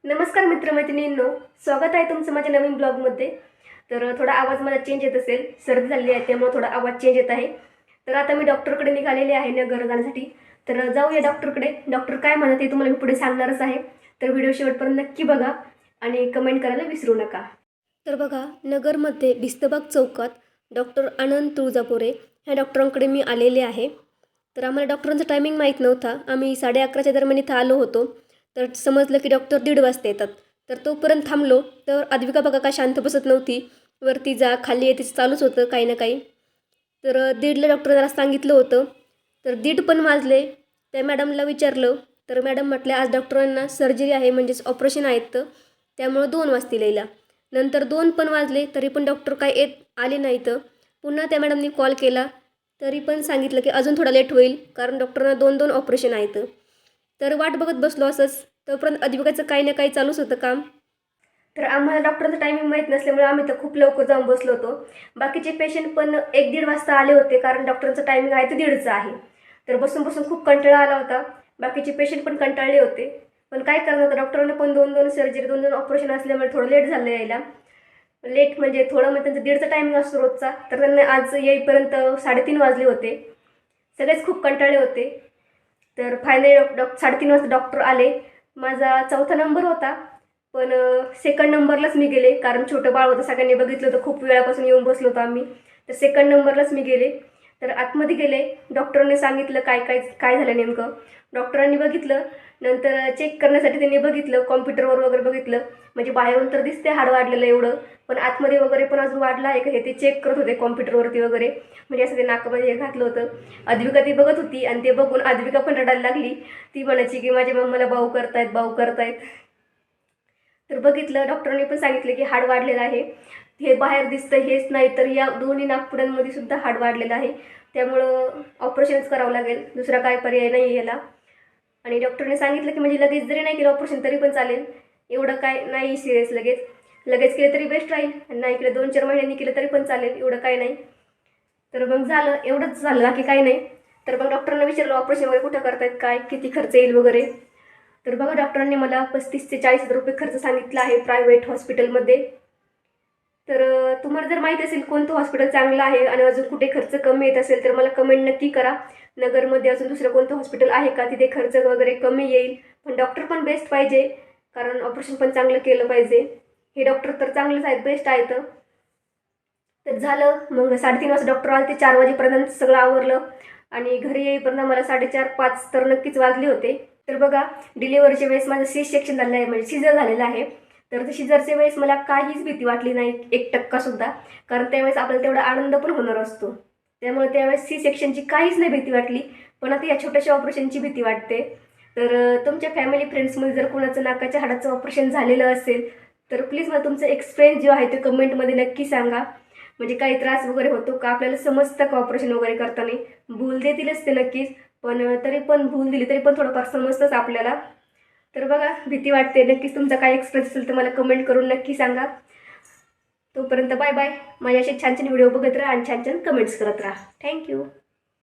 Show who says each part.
Speaker 1: नमस्कार मित्रमैत्रिणींनो, स्वागत आहे तुमचं माझ्या नवीन ब्लॉगमध्ये। तर थोडा आवाज मला चेंज येत असेल, सर्दी झाली आहे त्यामुळे थोडा आवाज चेंज येत आहे। तर आता मी डॉक्टरकडे निघालेले आहे नगर जाण्यासाठी। तर जाऊया डॉक्टरकडे। डॉक्टर काय म्हणत ते तुम्हाला मी पुढे सांगणारच आहे। तर व्हिडिओ शेवटपर्यंत नक्की बघा आणि कमेंट करायला विसरू नका। तर बघा, नगरमध्ये भिस्तबाग चौकात डॉक्टर आनंद तुळजापुरे ह्या डॉक्टरांकडे मी आलेले आहे। तर आम्हाला डॉक्टरांचा टायमिंग माहीत नव्हता। आम्ही 11:30च्या दरम्यान इथं आलो होतो। तर समजलं की डॉक्टर 1:30 वाजता येतात। तर तोपर्यंत थांबलो तर अद्विका बघा काय शांत बसत नव्हती। वरती जा खाली ये तिचं चालूच होतं काही ना काही। तर 1:30ला डॉक्टरांना सांगितलं होतं। तर 1:30 पण वाजले। त्या मॅडमला विचारलं तर मॅडम म्हटल्या आज डॉक्टरांना सर्जरी आहे म्हणजेच ऑपरेशन आहेत तर त्यामुळे 2 वाजतील यायला। नंतर 2 पण वाजले तरी पण डॉक्टर काय येत आले नाहीत। पुन्हा त्या मॅडमनी कॉल केला तरी पण सांगितलं की अजून थोडा लेट होईल कारण डॉक्टरांना 2-2 ऑपरेशन आहेत। तर वाट बघत बसलो असंच। तोपर्यंत अद्विकाचं काही ना काही चालूच होतं काम। तर आम्हाला डॉक्टरांचं टायमिंग माहीत नसल्यामुळे आम्ही तर खूप लवकर जाऊन बसलो होतो। बाकीचे पेशंट पण 1-1:30 वाजता आले होते कारण डॉक्टरांचं टायमिंग आहे ते 1:30चं आहे। तर बसून बसून खूप कंटाळा आला होता। बाकीचे पेशंट पण कंटाळले होते। पण काय करणार होतं, डॉक्टरांना पण 2-2 सर्जरी 2-2 ऑपरेशन असल्यामुळे थोडं लेट झालं यायला। लेट म्हणजे थोडं त्यांचं 1:30चा टायमिंग असतो रोजचा। तर त्यांना आज येईपर्यंत 3:30 वाजले होते। सगळेच खूप कंटाळले होते। तर फायनली 3:30 वाजता डॉक्टर आले। माझा 4था नंबर होता पण सेकंड नंबरलाच मी गेले कारण छोटं बाळ होतं, सगळ्यांनी बघितलं होतं, खूप वेळापासून येऊन बसलो होतो आम्ही। तर सेकंड नंबरलाच मी गेले। तर आतमध्ये गेले, डॉक्टरांनी सांगितलं काय काय काय झालं नेमकं। डॉक्टरांनी बघितलं, नंतर चेक करण्यासाठी त्यांनी बघितलं, कॉम्प्युटरवर वगैरे बघितलं। म्हणजे बाहेरून तर दिसते हाड वाढलेलं एवढं, पण आतमध्ये वगैरे पण अजून वाढलं आहे का हे ते चेक करत होते कॉम्प्युटरवरती वगैरे। म्हणजे असं ते नाकामध्ये घातलं होतं। अद्विका ती बघत होती आणि ते बघून अद्विका पण रडायला लागली। ती म्हणायची की माझ्या मम्माला बाऊ करतायत बाऊ करतायत। तर बघितलं, डॉक्टरांनी पण सांगितलं की हाड वाढलेलं आहे। हे बाहेर दिसतं हेच नाही तर या दोन्ही नाकपुड्यांमध्ये सुद्धा हाड वाढलेलं आहे। त्यामुळं ऑपरेशनच करावं लागेल, दुसरा काय पर्याय नाही याला। आणि डॉक्टरने सांगितलं की म्हणजे लगेच जरी नाही केलं ऑपरेशन तरी पण चालेल, एवढं काय नाही सिरियस। लगेच लगेच केलं तरी बेस्ट राहील आणि नाही केलं 2-4 महिन्यांनी केलं तरी पण चालेल, एवढं काय नाही। तर मग झालं, एवढंच झालं बाकी काही नाही। तर मग डॉक्टरांना विचारलं ऑपरेशन वगैरे कुठं करतायत, काय किती खर्च येईल वगैरे। तर बघा, डॉक्टरांनी मला 35 ते 40 हजार रुपये खर्च सांगितला आहे प्रायव्हेट हॉस्पिटलमध्ये। तर तुम्हाला जर माहीत असेल कोणतं हॉस्पिटल चांगलं आहे आणि अजून कुठे खर्च कमी येत असेल तर मला कमेंट नक्की करा। नगरमध्ये अजून दुसरं कोणतं हॉस्पिटल आहे का तिथे खर्च वगैरे कमी येईल, पण डॉक्टर पण बेस्ट पाहिजे कारण ऑपरेशन पण चांगलं केलं पाहिजे। हे डॉक्टर तर चांगलेच आहेत, बेस्ट आहेत। तर झालं, मग 3:30 वाजता डॉक्टर आले ते 4 वाजेपर्यंत सगळं आवरलं आणि घरी येईपर्यंत मला 4:30-5 तर नक्कीच वाजले होते। तर बघा, डिलिव्हरीच्या वेळेस माझं सी सेक्शन झालेलं आहे म्हणजे सिजर झालेलं आहे। तर ते सिजरच्या वेळेस मला काहीच भीती वाटली नाही 1% सुद्धा, कारण त्यावेळेस आपल्याला तेवढा आनंद पण होणार असतो। त्यामुळे त्यावेळेस सी सेक्शनची काहीच नाही भीती वाटली, पण आता या छोट्याशा ऑपरेशनची भीती वाटते। तर तुमच्या फॅमिली फ्रेंड्समध्ये जर कोणाचं नाकाच्या हाडाचं ऑपरेशन झालेलं असेल तर प्लीज मला तुमचा एक्सपिरियन्स जो आहे ते कमेंटमध्ये नक्की सांगा। म्हणजे काही त्रास वगैरे होतो का, आपल्याला समजतं का ऑपरेशन वगैरे करताना। भूल देतीलच ते नक्कीच, पण तरी पण भूल दिली तरी पण थोडंफार समजतंच आपल्याला। तर बघा, भीती वाटते, नक्कीच तुमचा काय एक्सपिरियन्स असेल तर मला कमेंट करून नक्की सांगा। तोपर्यंत बाय बाय। माझे असे छान छान व्हिडिओ बघत राहा आणि छान छान कमेंट्स करत राहा। थँक्यू।